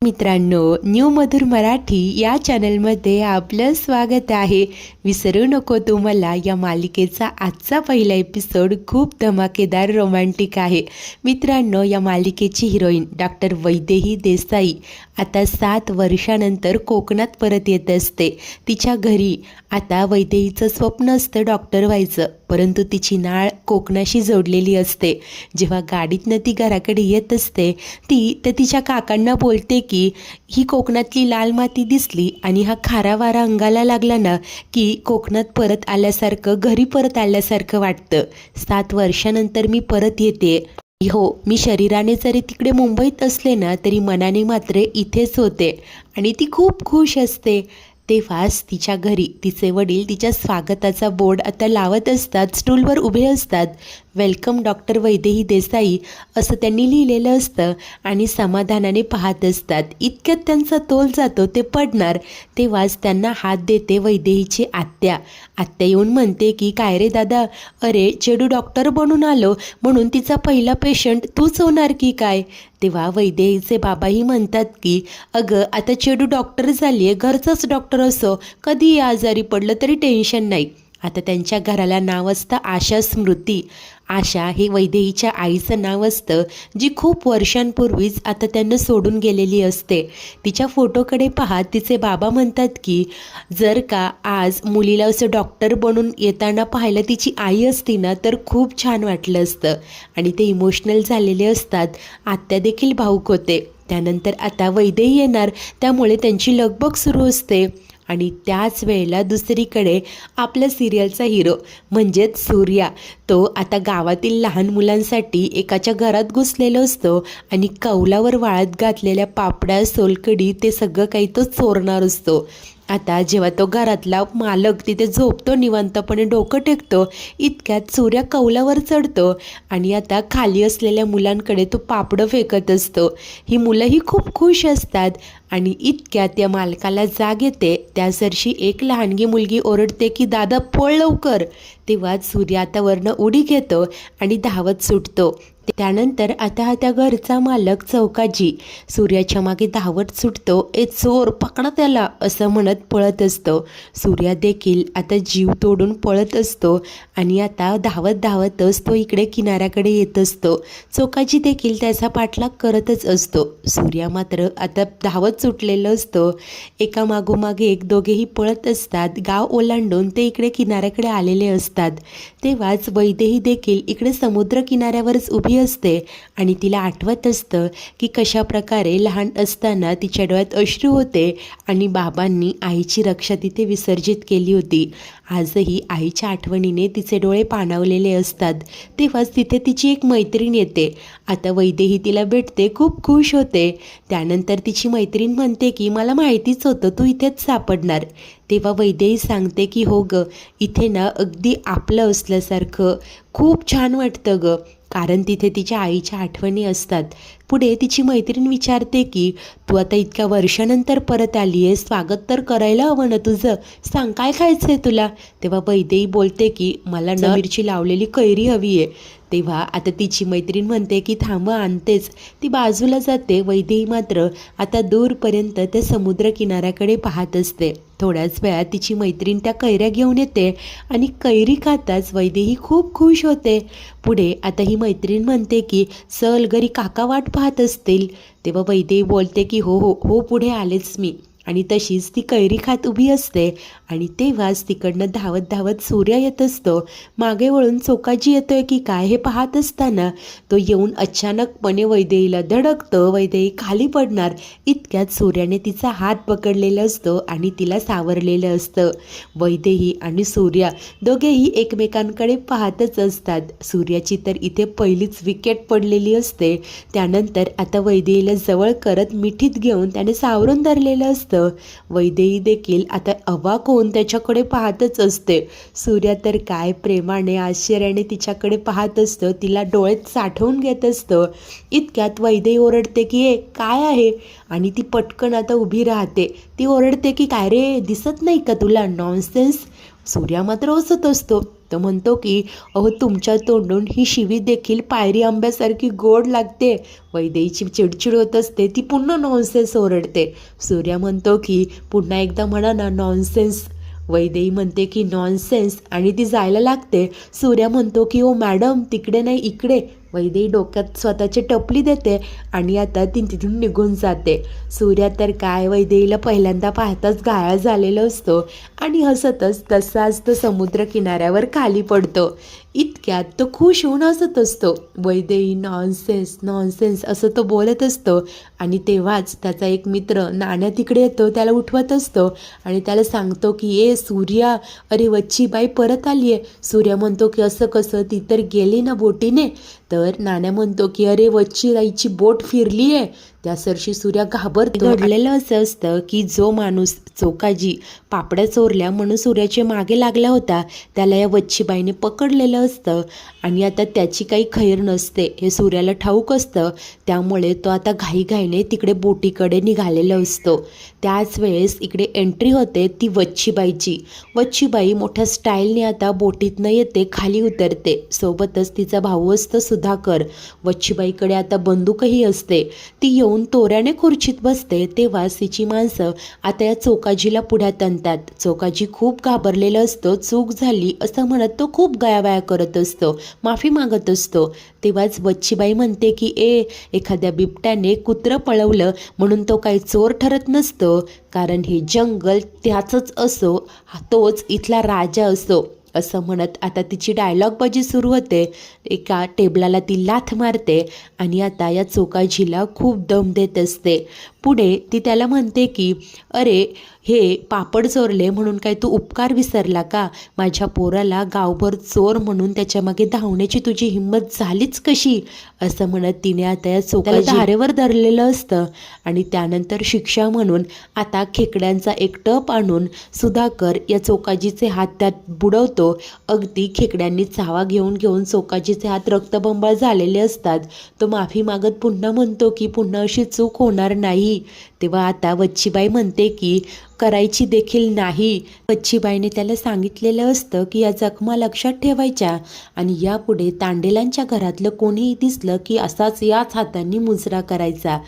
मित्रांनो, न्यू मधुर मराठी या चॅनलमध्ये आपलं स्वागत आहे। विसरू नको तू मला या मालिकेचा आजचा पहिला एपिसोड खूप धमाकेदार रोमॅन्टिक आहे। मित्रांनो, या मालिकेची हिरोईन डॉक्टर वैदेही देसाई आता 7 वर्षानंतर कोकणात परत येत असते। तिच्या घरी आता वैदेहीचं स्वप्न असतं डॉक्टर व्हायचं, परंतु तिची नाळ कोकणाशी जोडलेली असते। जेव्हा गाडीतनं ती घराकडे येत असते ती तर तिच्या काकांना बोलते की ही कोकणातली लाल माती दिसली आणि हा खारा वारा अंगाला लागला ना की कोकणात परत आल्यासारखं, घरी परत आल्यासारखं वाटतं। 7 वर्षानंतर मी परत येते। हो, मी शरीराने जरी तिकडे मुंबईत असले ना तरी मनाने मात्र इथेच होते आणि ती खूप खुश असते। तेव्हाच तिच्या घरी तिचे वडील तिच्या स्वागताचा बोर्ड आता लावत असतात, स्टूलवर उभे असतात। वेलकम डॉक्टर वैदेही देसाई असं त्यांनी लिहिलेलं असतं आणि समाधानाने पाहत असतात। इतक्यात त्यांचा तोल जातो ते पडणार, तेव्हाच त्यांना हात देते वैदेहीची आत्या। आत्या येऊन म्हणते की काय रे दादा, अरे चेडू डॉक्टर बनून आलो म्हणून तिचा पहिला पेशंट तूच होणार की काय? तेव्हा वैदेहीचे बाबाही म्हणतात की अगं आता चेडू डॉक्टर झाली आहे, घरचाच डॉक्टर असो, कधीही आजारी पडलं तरी टेन्शन नाही। आता त्यांच्या घराला नाव असतं आशा स्मृती। आशा हे वैदेहीच्या आईचं नाव असतं, जी खूप वर्षांपूर्वीच आता त्यांना सोडून गेलेली असते। तिच्या फोटोकडे पाहत तिचे बाबा म्हणतात की जर का आज मुलीला असं डॉक्टर बनून येताना पाहायला तिची आई असती ना तर खूप छान वाटलं असतं आणि ते इमोशनल झालेले असतात। आत्या देखील भावुक होते। त्यानंतर आता वैदेही येणार, त्यामुळे त्यांची लगबग सुरू असते आणि त्याच वेळेला दुसरीकडे आपल्या सिरियलचा हिरो म्हणजेच सूर्या, तो आता गावातील लहान मुलांसाठी एकाच्या घरात घुसलेलो असतो आणि कौलावर वाळत घातलेल्या पापड्या, सोलकढी ते सगळं काही तो चोरणार असतो। आता जेव्हा तो घरातला मालक तिथे झोपतो, निवांतपणे डोकं टेकतो, इतक्यात सूर्या कौलावर चढतो आणि आता खाली असलेल्या मुलांकडे तो पापडं फेकत असतो। ही मुलंही खूप खुश असतात आणि इतक्यात या मालकाला जाग येते। त्यासरशी एक लहानगी मुलगी ओरडते की दादा पळ लवकर। तेव्हाच सूर्या आता वरनं उडी घेतो आणि धावत सुटतो। त्यानंतर आता त्या घरचा मालक चौकाजी सूर्याच्या मागे धावत सुटतो, ए चोर पकडा त्याला असं म्हणत पळत असतो। सूर्या देखील आता जीव तोडून पळत असतो आणि आता धावत धावतच तो इकडे किनाऱ्याकडे येत असतो। चौकाजी देखील त्याचा पाठलाग करतच असतो। सूर्या मात्र आता धावत सुटलेलं असतो। एका मागोमागे एक दोघेही पळत असतात। गाव ओलांडून ते इकडे किनाऱ्याकडे आलेले असतात। तेव्हाच वैदेही देखील इकडे समुद्र किनाऱ्यावरच उभी असते आणि तिला आठवत असतं की कशा प्रकारे लहान असताना तिच्या डोळ्यात अश्रू होते आणि बाबांनी आईची रक्षा तिथे विसर्जित केली होती। आजही आईच्या आठवणीने तिचे डोळे पाणावलेले असतात। तेव्हाच तिथे तिची एक मैत्रीण येते। आता वैदेही तिला भेटते, खूप खुश होते। त्यानंतर तिची मैत्रीण म्हणते की मला माहितीच होतं तू इथेच सापडणार। तेव्हा वैदेही सांगते की हो ग, इथे ना अगदी आपलं असल्यासारखं खूप छान वाटतं ग, कारण तिथे तिच्या आईच्या आठवणी असतात। पुढे तिची मैत्रीण विचारते की तू आता इतक्या वर्षानंतर परत आली आहे, स्वागत तर करायला हवं ना तुझं, सांग काय खायचं आहे तुला? तेव्हा वैदेही बोलते की मला न मिरची लावलेली कैरी हवी आहे। तेव्हा आता तिची मैत्रीण म्हणते की थांब आणतेच। ती बाजूला जाते। वैदेही मात्र आता दूरपर्यंत त्या समुद्र किनाऱ्याकडे पाहत असते। थोड्याच वेळात तिची मैत्रीण त्या कैऱ्या घेऊन येते आणि कैरी खाताच वैदेही खूप खुश होते। पुढे आता ही मैत्रीण म्हणते की चल घरी काका वाट पाहत असतील। तेव्हा वैदेही बोलते की हो हो हो, पुढे आलेच मी, आणि तशीच ती कैरी खात उभी असते आणि तेव्हाच तिकडनं धावत धावत सूर्या येत असतो। मागे वळून चौकाजी येतोय की काय हे पाहत असताना तो येऊन अचानकपणे वैदेहीला धडकतो। वैदेही खाली पडणार, इतक्यात सूर्याने तिचा हात पकडलेला असतो आणि तिला सावरलेलं असतं। वैदेही आणि सूर्या दोघेही एकमेकांकडे पाहतच असतात। सूर्याची तर इथे पहिलीच विकेट पडलेली असते। त्यानंतर आता वैदेहीला जवळ करत मिठीत घेऊन त्याने सावरून धरलेलं असतं। वैदेही देखील आता अवाक होऊन त्याच्याकडे पाहतच असते। सूर्या तर काय प्रेमाने आश्चर्याने तिच्याकडे पाहत असतं, तिला डोळ्यात साठवून घेत असतं। इतक्यात वैदेही ओरडते की हे काय आहे, आणि ती पटकन आता उभी राहते। ती ओरडते की काय रे, दिसत नाही का तुला, नॉनसेन्स। सूर्या मात्र हसत असतो. तो म्हणतो की अहो तुमच्या तोंडून ही शिवी देखील पायरी आंब्यासारखी गोड लागते. वैदेहीची चिडचिड होत असते. ती पुन्हा नॉनसेन्स ओरडते. सूर्या म्हणतो की पुन्हा एकदा म्हणा ना नॉनसेन्स. वैदेही म्हणते की नॉनसेन्स आणि ती जायला लागते. सूर्या म्हणतो की ओ मॅडम तिकडे नाही इकडे. वैदेही डोक्यात स्वतःची टपली देते आणि आता ती तिथून निघून जाते. सूर्या तर काय वैदेहीला पहिल्यांदा पाहताच घायाळ झालेला असतो आणि हसतच तसाच तो समुद्र किनाऱ्यावर खाली पडतो. इतक्यात तो खुश होऊन हसत असतो. वैदेही नॉनसेन्स नॉनसेन्स असं तो बोलत असतो आणि तेव्हाच त्याचा एक मित्र नाण्या तिकडे येतो. त्याला उठवत असतो आणि त्याला सांगतो की ए सूर्या, अरे वच्ची बाई परत आली आहे. सूर्या म्हणतो की असं कसं, ती तर गेली ना बोटीने. तर नाण्या म्हणतो की अरे वच्ची बाईची बोट फिरली आहे. त्या सरशी सूर्या घाबरतो. घडलेलं असं असतं की जो माणूस चोकाजी पापड्या चोरल्या म्हणून सूर्याच्या मागे लागला होता त्याला या वच्चीबाईने पकडलेलं असतं आणि आता त्याची काही खैर नसते हे सूर्याला ठाऊक असतं. त्यामुळे तो आता घाईघाईने तिकडे बोटीकडे निघालेला असतो. त्याच वेळेस इकडे एंट्री होते ती वच्चीबाईची. वच्चीबाई मोठ्या स्टाईलने आता बोटीतनं येते, खाली उतरते. सोबतच तिचा भाऊ असतो सुधाकर. वच्चीबाईकडे आता बंदूकही असते. ती येऊन तोऱ्याने खुर्चीत बसते. तेव्हा तिची माणसं आता या चोकाजीला पुढ्यात आणतात. चोकाजी खूप घाबरलेला असतो. चूक झाली असं म्हणत तो खूप गयावया करत असतो, माफी मागत असतो. तेव्हाच वच्चीबाई म्हणते की एखाद्या बिबट्याने कुत्रं पळवलं म्हणून तो काही चोर ठरत नसतो, कारण हे जंगल त्याचंच असो, तोच इथला राजा असो. असं म्हणत आता तिची डायलॉगबाजी सुरू होते. एका टेबलाला ती लाथ मारते आणि आता या चोकाजीला खूप दम देत असते. पुढे ती त्याला म्हणते की अरे हे पापड चोरले म्हणून काय तू उपकार विसरला का? माझ्या पोराला गावभर चोर म्हणून त्याच्यामागे धावण्याची तुझी हिंमत झालीच कशी? असं म्हणत तिने आता या चोकाला धारेवर धरलेलं असतं आणि त्यानंतर शिक्षा म्हणून आता खेकड्यांचा एक टप आणून सुधाकर या चोकाजीचे हात त्यात बुडवतो. अगदी खेकड्यांनी चावा घेऊन घेऊन चोकाजीचे हात रक्तबंबाळ झालेले असतात. तो माफी मागत पुन्हा म्हणतो की पुन्हा अशी चूक होणार नाही. तेव्हा आता वच्चीबाई म्हणते की करायची देखील नाही. वच्चीबाईने त्याला सांगितलेलं असतं की या जखमा लक्षात ठेवायच्या आणि यापुढे तांडेलांच्या घरातलं कोणीही दिसलं की असाच याच हातांनी मुजरा करायचा.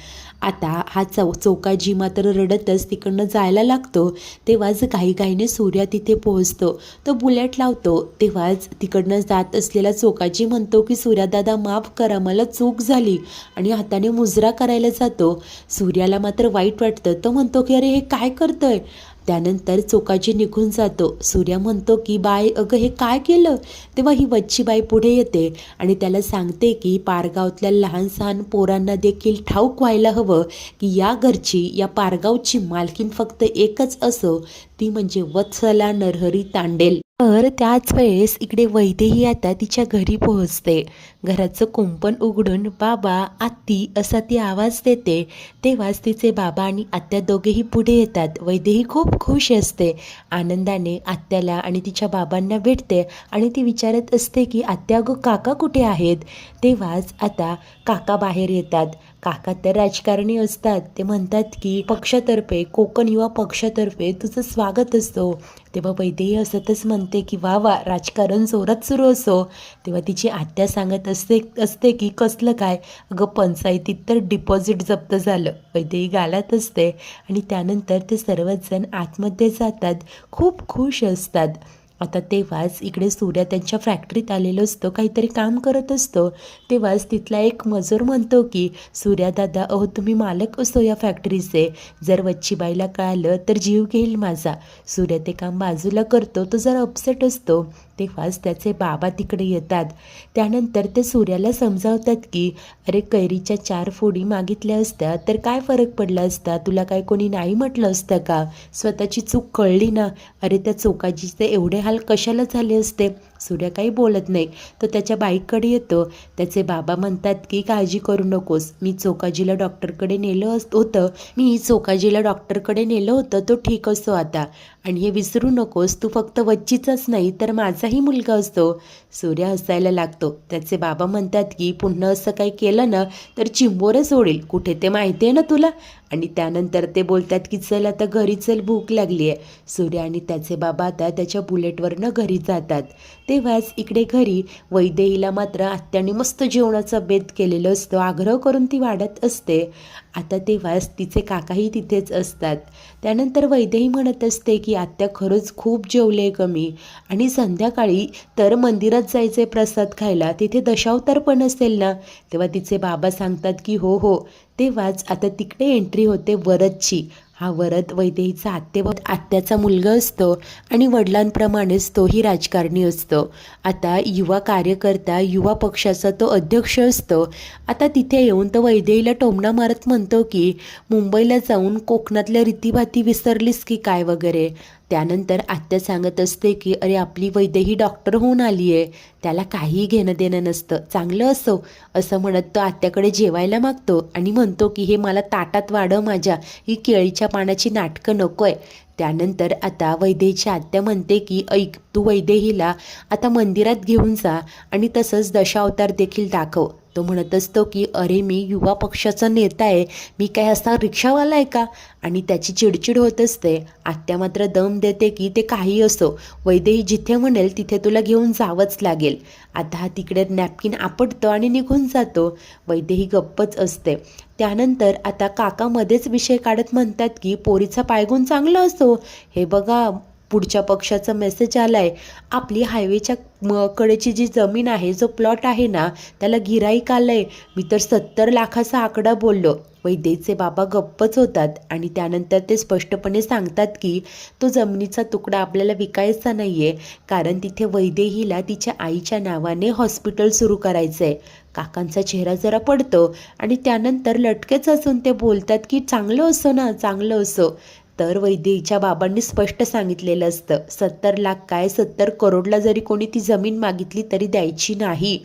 आता हा चोकाजी मात्र रडतच तिकडनं जायला लागतो. तेव्हाच घाईघाईने सूर्या तिथे पोहोचतो. तो बुलेट लावतो. तेव्हाच तिकडनं जात असलेला चोकाजी म्हणतो की सूर्यादादा माफ करा, मला चूक झाली, आणि हाताने मुजरा करायला जातो. सूर्याला मात्र वाईट वाटतं. तो म्हणतो की अरे हे काय करतोय? त्यानंतर चोकाजी निघून जातो. सूर्या म्हणतो की बाय अगं हे काय केलं? तेव्हा ही वच्चीबाई पुढे येते आणि त्याला सांगते की पारगावतल्या लहान सहान पोरांना देखील ठाऊक व्हायला हवं की या घरची, या पारगावची मालकीन फक्त एकच असो, ती म्हणजे वत्सला नरहरी तांडेल. तर त्याच वेळेस इकडे वैदेही आता तिच्या घरी पोहोचते. घराचं कुंपण उघडून बाबा आत्ती असा ती आवाज देते. तेव्हाच तिचे बाबा आणि आत्या दोघेही पुढे येतात. वैदेही खूप खुश असते. आनंदाने आत्याला आणि तिच्या बाबांना भेटते आणि ती विचारत असते की आत्या गो काका कुठे आहेत? तेव्हाच आता काका बाहेर येतात. काका तर राजकारणी असतात. ते म्हणतात की पक्षातर्फे, कोकण युवा पक्षातर्फे तुझं स्वागत असतो. तेव्हा वैदेही असतच म्हणते की वा वा, राजकारण जोरात सुरू असो. तेव्हा तिची आत्या सांगत असते की कसलं काय? अगं पंचायतीत तर डिपॉझिट जप्त झालं. वैदेही गालात असते आणि त्यानंतर ते सर्वच जण आतमध्ये जातात. खूप खुश असतात. आता तेव्हाच इकडे सूर्या त्यांच्या फॅक्टरीत आलेलो असतो, काहीतरी काम करत असतो. तेव्हाच तिथला एक मजूर म्हणतो की सूर्यादादा अहो तुम्ही मालक असो या फॅक्टरीचे, जर वच्चीबाईला कळालं तर जीव घेईल माझा. सूर्या ते काम बाजूला करतो. तो जरा अपसेट असतो. तेव्हाच त्याचे बाबा तिकडे येतात. त्यानंतर ते सूर्याला समजावतात की अरे कैरीच्या 4 फोडी मागितल्या असत्या तर काय फरक पडला असता? तुला काय कोणी नाही म्हटलं असतं का? स्वतःची चूक कळली ना. अरे त्या चोकाजीचे एवढे हाल कशाला झाले असते? सूर्या काही बोलत नाही. तो त्याच्या बाईकडे येतो. त्याचे बाबा म्हणतात की काळजी करू नकोस, मी चोकाजीला डॉक्टरकडे नेलं होतं, तो ठीक असतो आता. आणि हे विसरू नकोस, तू फक्त वच्चीचाच नाही तर माझाही मुलगा असतो. सूर्या हसायला लागतो. त्याचे बाबा म्हणतात की पुन्हा असं काही केलं ना तर चिंबोरं सोडेल कुठे ते माहिती आहे ना तुला. आणि त्यानंतर ते बोलतात की चल आता घरी चल, भूक लागली आहे. सूर्या आणि त्याचे बाबा आता त्याच्या बुलेटवरनं घरी जातात. तेव्हाच इकडे घरी वैदेहीला मात्र आत्याने मस्त जेवणाचा बेत केलेलं असतो, आग्रह करून ती वाढत असते. आता तेव्हाच तिचे काकाही तिथेच असतात. त्यानंतर वैदेही म्हणत असते की आत्या खरंच खूप जेवले कमी, आणि संध्याकाळी तर मंदिरात जायचे प्रसाद खायला, तिथे दशावतार पण असेल ना. तेव्हा तिचे बाबा सांगतात की हो हो. तेव्हाच आता तिकडे एंट्री होते वरदची. हा वरद वैदेहीचा आत्याचा मुलगा असतो आणि वडिलांप्रमाणेच तोही राजकारणी असतो. आता युवा कार्यकर्ता, युवा पक्षाचा तो अध्यक्ष असतो. आता तिथे येऊन तो वैदेहीला टोमणा मारत म्हणतो की मुंबईला जाऊन कोकणातल्या रीतीभाती विसरलीस की काय वगैरे. त्यानंतर आत्या सांगत असते की अरे आपली वैदेही डॉक्टर होऊन आली आहे, त्याला काहीही घेणं देणं नसतं, चांगलं असो, असं म्हणत तो आत्याकडे जेवायला मागतो आणि म्हणतो की हे मला ताटात वाढव माझ्या, ही केळीच्या पानाची नाटकं नको आहे. त्यानंतर आता वैदेहीची आत्या म्हणते की ऐक, तू वैदेहीला आता मंदिरात घेऊन जा आणि तसंच दशावतार देखील दाखव. तो म्हणत असतो की अरे मी युवा पक्षाचा नेता आहे, मी काय असा रिक्षावाला आहे का. आणि त्याची चिडचिड होत असते. आत्या मात्र दम देते की ते काही असो, वैदेही जिथे म्हणेल तिथे तुला घेऊन जावंच लागेल. आता हा तिकडे नॅपकिन आपटतो आणि निघून जातो. वैदेही गप्पच असते. त्यानंतर आता काका मध्येच विषय काढत म्हणतात की पोरीचा पायगुण चांगला असो, हे बघा पुढच्या पक्षाचा मेसेज आलाय, आपली हायवेच्या कडेची जी जमीन आहे, जो प्लॉट आहे ना, त्याला गिराईक आलंय. मी तर 70 लाखाचा आकडा बोललो. वैदेहीचे बाबा गप्पच होतात आणि त्यानंतर ते स्पष्टपणे सांगतात की तो जमिनीचा तुकडा आपल्याला विकायचा नाही आहे, कारण तिथे वैदेहीला तिच्या आईच्या नावाने हॉस्पिटल सुरू करायचं आहे. काकांचा चेहरा जरा पडतो आणि त्यानंतर लटकेच असून ते बोलतात की चांगलं असो ना, चांगलं असो. तर वैदेहीच्या बाबांनी स्पष्ट सांगितलेलं असतं, 70 लाख काय, 70 करोडला जरी कोणी ती जमीन मागितली तरी द्यायची नाही.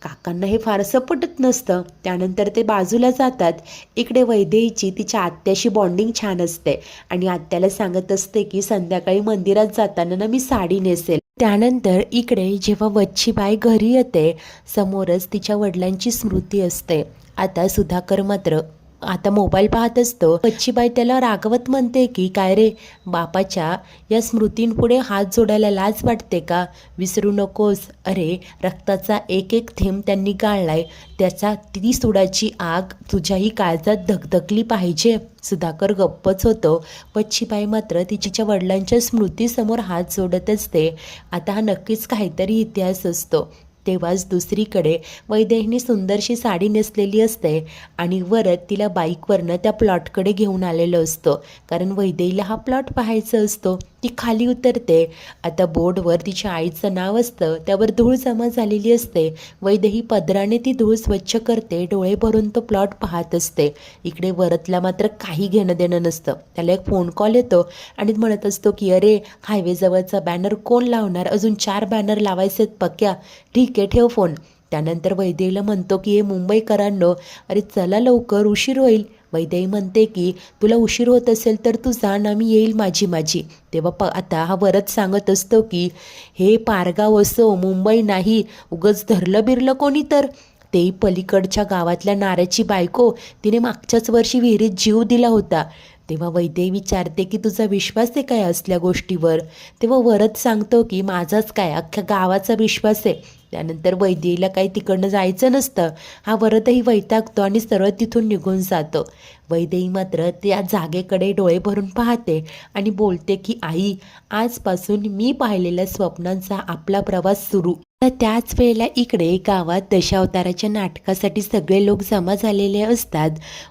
काकांना हे फारसं पटत नसतं. त्यानंतर ते बाजूला जातात. इकडे वैदेहीची तिच्या आत्याशी बॉन्डिंग छान असते आणि आत्याला सांगत असते की संध्याकाळी मंदिरात जाताना ना मी साडी नेसेल. त्यानंतर इकडे जेव्हा वच्छीबाई घरी येते, समोरच तिच्या वडिलांची स्मृती असते. आता सुधाकर मात्र आता मोबाईल पाहत असतो. वच्छीबाई त्याला रागवत म्हणते की काय रे, बापाच्या या स्मृतींपुढे हात जोडायला लाज वाटते का, विसरू नकोस, अरे रक्ताचा एक एक थेंब त्यांनी गाळलाय, त्याचा ती सुडाची आग तुझ्याही काळजात धगधगली पाहिजे. सुधाकर गप्पच होतो. वच्छीबाई मात्र तिच्या वडिलांच्या स्मृतीसमोर हात जोडत असते. आता हा नक्कीच काहीतरी इतिहास असतो. तेव्हाच दुसरीकडे वैदेहीने सुंदरशी साडी नेसलेली असते आणि वरद तिला बाईकवरनं त्या प्लॉटकडे घेऊन आलेलं असतं, कारण वैदेहीला हा प्लॉट पाहायचा असतो. ती खाली उतरते. आता बोर्डवर तिच्या आईचं नाव असतं, त्यावर धूळ जमा झालेली असते. वैदेही पदराने ती धूळ स्वच्छ करते, डोळे भरून तो प्लॉट पाहत असते. इकडे वरदला मात्र काही घेणं देणं नसतं. त्याला एक फोन कॉल येतो आणि म्हणत असतो की अरे हायवेजवळचा बॅनर कोण लावणार, अजून 4 बॅनर लावायचेत पक्या, ठीक आहे ठेव फोन. त्यानंतर वैदेहीला म्हणतो की हे मुंबईकरांनो, अरे चला लवकर, उशीर होईल. वैदेही म्हणते की तुला उशीर होत असेल तर तू जा ना, मी येईल माझी. तेव्हा आता हा वरद सांगत असतो की हे पारगाव असो, मुंबई नाही, उगच धरलं बिरलं कोणी तर. तेही पलीकडच्या गावातल्या नाऱ्याची बायको, तिने मागच्याच वर्षी विहिरीत जीव दिला होता. तेव्हा वैदेही विचारते की तुझा विश्वास आहे काय असल्या गोष्टीवर. तेव्हा वरद सांगतो की माझाच काय, अख्ख्या गावाचा विश्वास आहे. त्यानंतर वैदेहीला काही तिकडनं जायचं नसतं. हा वरदही वैतागतो आणि सरळ तिथून निघून जातो. वैदेही मात्र त्या जागेकडे डोळे भरून पाहते आणि बोलते की आई, आजपासून मी पाहिलेल्या स्वप्नांचा आपला प्रवास सुरू. तर त्याच वेळेला इकडे गावात दशावताराच्या नाटकासाठी सगळे लोक जमा झालेले असतात.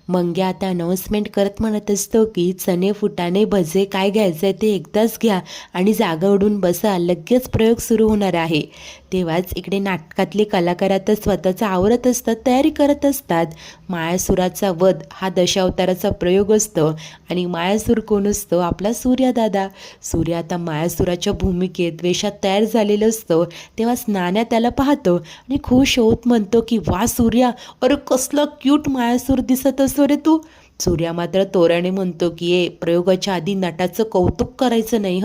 मंग्या आता अनाऊन्समेंट करत म्हणत असतो की चणे, फुटाणे, भजे काय घ्यायचं आहे ते एकदाच घ्या आणि जागा उडून बसा, लगेच प्रयोग सुरू होणार आहे. तेव्हाच इकडे नाटकातले कलाकार आता स्वतःचं आवरत असतात, तयारी करत असतात. मायासुराचा वध हा दशावताराचा प्रयोग असतो आणि मायासूर कोण असतो, आपला सूर्यदादा. सूर्य आता मायासुराच्या भूमिकेत वेशात तयार झालेलं असतो. तेव्हा नाण्या त्याला पाहतो आणि खुश होत म्हणतो की वा सूर्या, अरे कसला क्यूट मायासूर दिसत असतो रे तू. सूर्या मात्र तोऱ्याने म्हणतो की प्रयोगाच्या आधी नटाचं कौतुक करायचं नाही,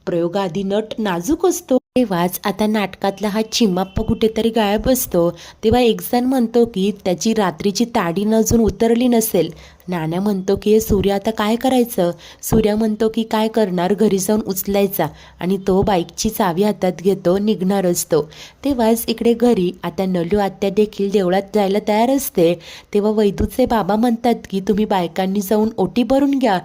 प्रयोगाआधी नट नाजूक असतो. तेव्हाच आता नाटकातला हा चिमाप्पा कुठेतरी गायब असतो. तेव्हा एक जण म्हणतो की त्याची रात्रीची ताडी अजून उतरली नसेल. नाण्या म्हणतो की हे सूर्या आता काय करायचं. सूर्या म्हणतो की काय करणार, घरी जाऊन उचलायचा. आणि तो बाईकची चावी हातात घेतो, निघणार असतो. तेव्हाच इकडे घरी आता नलू आत्या देखील देवळात जायला तयार असते. तेव्हा वैदूचे बाबा म्हणतात की तुम्ही बायकांनी जाऊन ओटी भरून घ्या,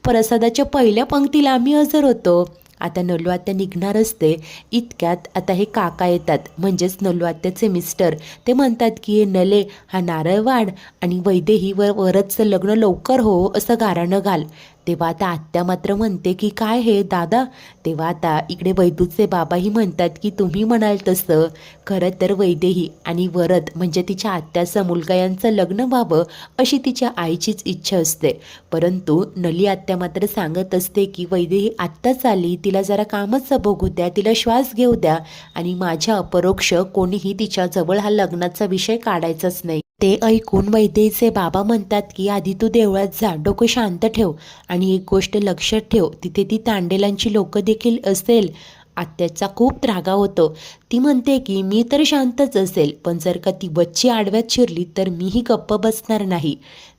प्रसादाच्या पहिल्या पंक्तीला आम्ही हजर होतो. आता नलू आत्या निघणार असते. इतक्यात आता हे काका येतात, म्हणजेच नलू आत्याचे मिस्टर. ते म्हणतात की हे नले, हा नारळ वाढ आणि वैदेही वरचं लग्न लवकर हो असं गाराणं घाल. तेव्हा आता आत्या मात्र म्हणते की काय हे दादा. तेव्हा आता इकडे वैदूचे बाबाही म्हणतात की तुम्ही म्हणाल तसं खरं तर वैदेही आणि वरद म्हणजे तिच्या आत्याचा मुलगा यांचं लग्न व्हावं अशी तिच्या आईचीच इच्छा असते. परंतु नली आत्या मात्र सांगत असते की वैदेही आत्ताच आली, तिला जरा कामच बघू द्या, तिला श्वास घेऊ द्या आणि माझ्या अपरोक्ष कोणीही तिच्याजवळ हा लग्नाचा विषय काढायचाच नाही. ते ऐकून वैदेहीचे बाबा म्हणतात की आधी तू देवळात जा, डोकं शांत ठेव आणि एक गोष्ट लक्षात ठेव, तिथे ती तांडेलांची लोकं देखील असेल. आत्याचा खूप रागा होतो. ती म्हणते की मी तर शांतच असेल, पण जर का ती बच्ची आडव्यात शिरली तर मीही गप्प बसणार नाही.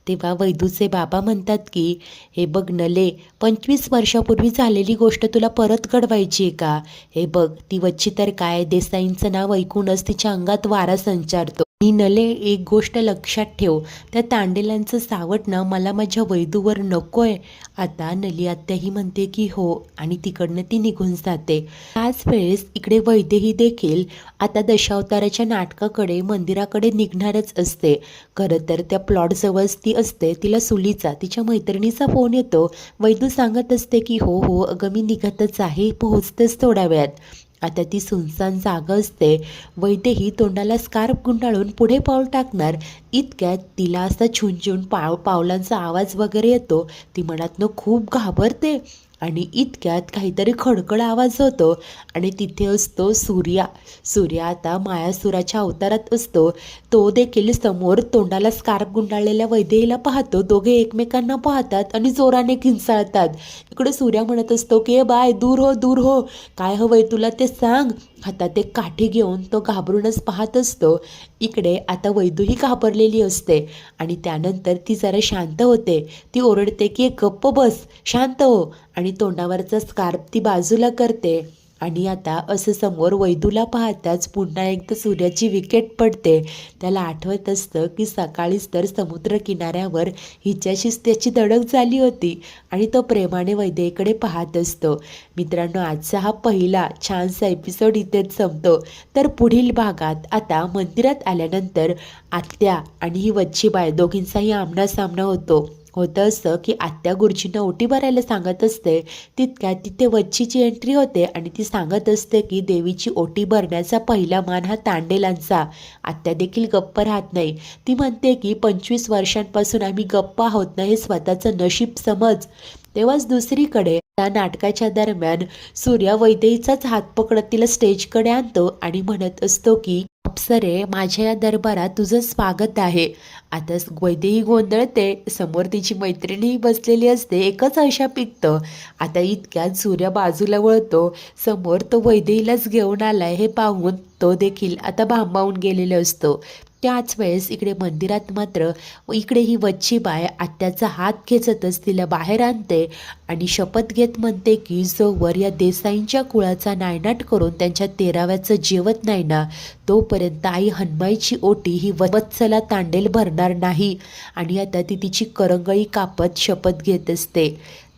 तेव्हा वैदूचे बाबा म्हणतात की हे बघ नले, 25 वर्षापूर्वी झालेली गोष्ट तुला परत घडवायची आहे का. हे बघ ती बच्ची तर काय, देसाईंचं नाव ऐकूनच तिच्या अंगात वारा संचारतो. आणि नले एक गोष्ट लक्षात ठेव, त्या तांडेलांचं सावटणं मला माझ्या वैदूवर नकोय. आता नली आत्याही म्हणते की हो आणि तिकडनं ती निघून जाते. त्याच वेळेस इकडे वैदेही देखील आता दशावताराच्या नाटकाकडे मंदिराकडे निघणारच असते. खरं तर त्या प्लॉटजवळच ती असते. तिला सुलीचा, तिच्या मैत्रिणीचा फोन येतो. वैदू सांगत असते की हो हो अगं मी निघतच आहे, पोहोचतेच थोड्या वेळात. आता ती सुनसान जागा असते. वैदेही तोंडाला स्कार्फ गुंडाळून पुढे पाऊल टाकणार. इतक्यात तिला असा छुंचून पावलांचा आवाज वगैरे येतो. ती मनातनं खूप घाबरते आणि इतक्यात काहीतरी खडखड आवाज होतो आणि तिथे असतो सूर्या. सूर्या आता मायासुराच्या अवतारात असतो. तो देखील समोर तोंडाला स्कार्फ गुंडाळलेल्या वैदेहीला पाहतो. दोघे एकमेकांना पाहतात आणि जोराने किंचाळतात. इकडे सूर्या म्हणत असतो की बाय दूर हो दूर हो, काय हवंय तुला ते सांग. हातात एक काठी घेऊन तो घाबरूनच पाहत असतो. इकडे आता वैदूही घाबरलेली असते आणि त्यानंतर ती जरा शांत होते. ती ओरडते की गप्प बस, शांत हो आणि तोंडावरचा स्कार्फ ती बाजूला करते. आणि आता असं समोर वैदूला पाहताच पुन्हा एकदा सूर्याची विकेट पडते. त्याला आठवत असतं की सकाळीच तर समुद्र किनाऱ्यावर हिच्याशीच त्याची धडक झाली होती आणि तो प्रेमाने वैदेहीकडे पाहत असतो. मित्रांनो, आजचा हा पहिला छानसा एपिसोड इथेच संपतो. तर पुढील भागात आता मंदिरात आल्यानंतर आत्या आणि ही वच्छीबाई दोघींचाही आमनासामना होतं असं की आत्या गुरुजींना ओटी भरायला सांगत असते. तितक्यात तिथे वच्छीची एंट्री होते आणि ती सांगत असते की देवीची ओटी भरण्याचा पहिला मान हा तांडेलांचा. आत्या देखील गप्प राहत नाही. ती म्हणते की 25 वर्षांपासून आम्ही गप्प आहोत ना, हे स्वतःचं नशीब समज. तेव्हाच दुसरीकडे त्या नाटकाच्या दरम्यान सूर्या वैदेहीचाच हात पकडत तिला स्टेजकडे आणतो आणि म्हणत असतो की अप्सरे, माझ्या या दरबारात तुझं स्वागत आहे. आता वैदेही गोंधळते. समोर तिची मैत्रिणीही बसलेली असते. एकच आशा पिकतं. आता इतक्यात सूर्या बाजूला वळतो. समोर तो वैदेहीलाच घेऊन आलाय हे पाहून तो देखील आता भांबावून गेलेला असतो. त्याच वेळेस इकडे मंदिरात मात्र इकडे ही वच्छीबाई आत्याचा हात खेचतच तिला बाहेर आणते आणि शपथ घेत म्हणते की जोवर या देसाईंच्या कुळाचा नायनाट करून त्यांच्या 13व्याचं जेवत नाही ना, तोपर्यंत आई हनुमाईची ओटी ही वत्सला तांडेल भरणार नाही. आणि आता ती तिची करंगळी कापत शपथ घेत असते.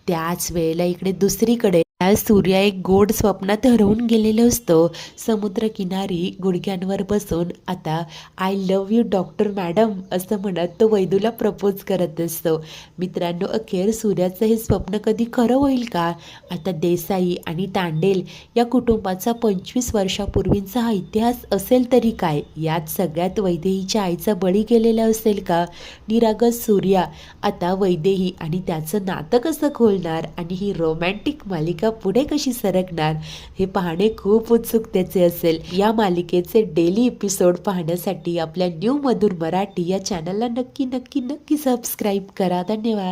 त्याच वेळेला इकडे दुसरीकडे सूर्या एक गोड स्वप्नात हरवून गेलेलो असतो. समुद्रकिनारी गुडघ्यांवर बसून आता I love you doctor madam असं म्हणत तो वैदूला प्रपोज करत असतो. मित्रांनो, अखेर सूर्याचं हे स्वप्न कधी खरं होईल का. आता देसाई आणि तांडेल या कुटुंबाचा 25 वर्षापूर्वींचा हा इतिहास असेल तरी काय, यात सगळ्यात वैदेहीच्या आईचा बळी गेलेला असेल का. निरागस सूर्या आता वैदेही आणि त्याचं नातं कसं खोलणार आणि ही रोमॅन्टिक मालिका पुढे कशी सरकणार हे पाहणे खूप उत्सुकतेचे असेल. या मालिकेचे डेली एपिसोड पाहण्यासाठी आपल्या न्यू मधुर मराठी या चॅनलला नक्की नक्की नक्की सबस्क्राईब करा. धन्यवाद.